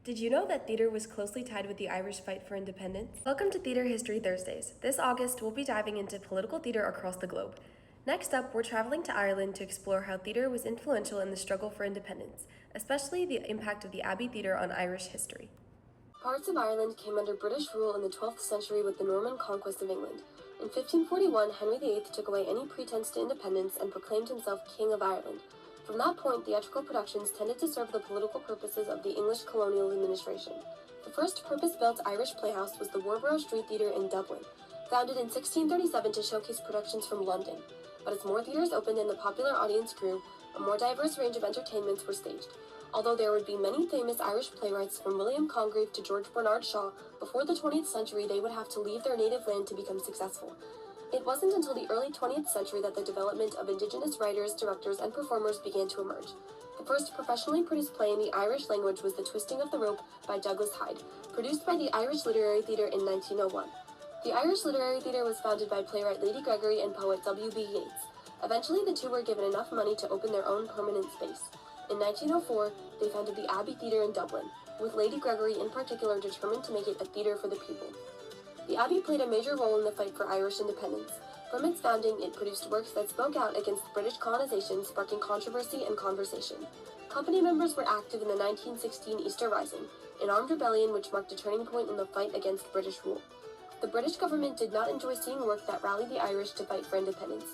Did you know that theater was closely tied with the Irish fight for independence? Welcome to Theater History Thursdays. This August, we'll be diving into political theater across the globe. Next up, we're traveling to Ireland to explore how theater was influential in the struggle for independence, especially the impact of the Abbey Theatre on Irish history. Parts of Ireland came under British rule in the 12th century with the Norman conquest of England. In 1541, Henry VIII took away any pretense to independence and proclaimed himself King of Ireland. From that point, theatrical productions tended to serve the political purposes of the English colonial administration. The first purpose-built Irish playhouse was the Warborough Street Theatre in Dublin, founded in 1637 to showcase productions from London. But as more theatres opened and the popular audience grew, a more diverse range of entertainments were staged. Although there would be many famous Irish playwrights from William Congreve to George Bernard Shaw, before the 20th century they would have to leave their native land to become successful. It wasn't until the early 20th century that the development of Indigenous writers, directors, and performers began to emerge. The first professionally produced play in the Irish language was The Twisting of the Rope by Douglas Hyde, produced by the Irish Literary Theatre in 1901. The Irish Literary Theatre was founded by playwright Lady Gregory and poet W.B. Yeats. Eventually, the two were given enough money to open their own permanent space. In 1904, they founded the Abbey Theatre in Dublin, with Lady Gregory in particular determined to make it a theatre for the people. The Abbey played a major role in the fight for Irish independence. From its founding, it produced works that spoke out against British colonization, sparking controversy and conversation. Company members were active in the 1916 Easter Rising, an armed rebellion which marked a turning point in the fight against British rule. The British government did not enjoy seeing work that rallied the Irish to fight for independence.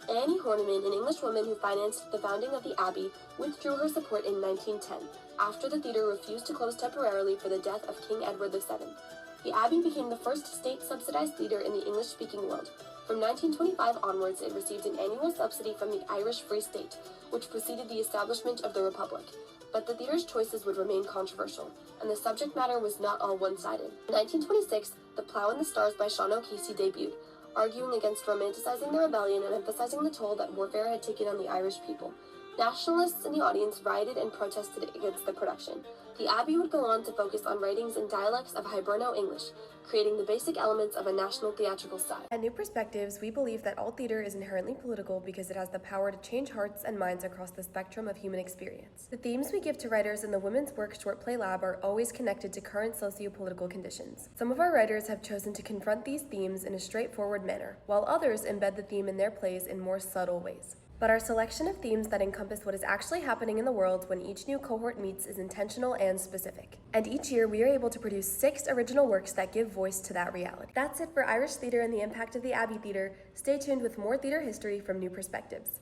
Annie Horniman, an Englishwoman who financed the founding of the Abbey, withdrew her support in 1910, after the theatre refused to close temporarily for the death of King Edward VII. The Abbey became the first state-subsidized theatre in the English-speaking world. From 1925 onwards, it received an annual subsidy from the Irish Free State, which preceded the establishment of the Republic. But the theatre's choices would remain controversial, and the subject matter was not all one-sided. In 1926, The Plough and the Stars by Sean O'Casey debuted, arguing against romanticizing the rebellion and emphasizing the toll that warfare had taken on the Irish people. Nationalists in the audience rioted and protested against the production. The Abbey would go on to focus on writings in dialects of Hiberno English, creating the basic elements of a national theatrical style. At New Perspectives, we believe that all theater is inherently political because it has the power to change hearts and minds across the spectrum of human experience. The themes we give to writers in the Women's Work Short Play Lab are always connected to current socio-political conditions. Some of our writers have chosen to confront these themes in a straightforward manner, while others embed the theme in their plays in more subtle ways. But our selection of themes that encompass what is actually happening in the world when each new cohort meets is intentional and specific. And each year, we are able to produce 6 original works that give voice to that reality. That's it for Irish theater and the impact of the Abbey Theatre. Stay tuned with more theater history from New Perspectives.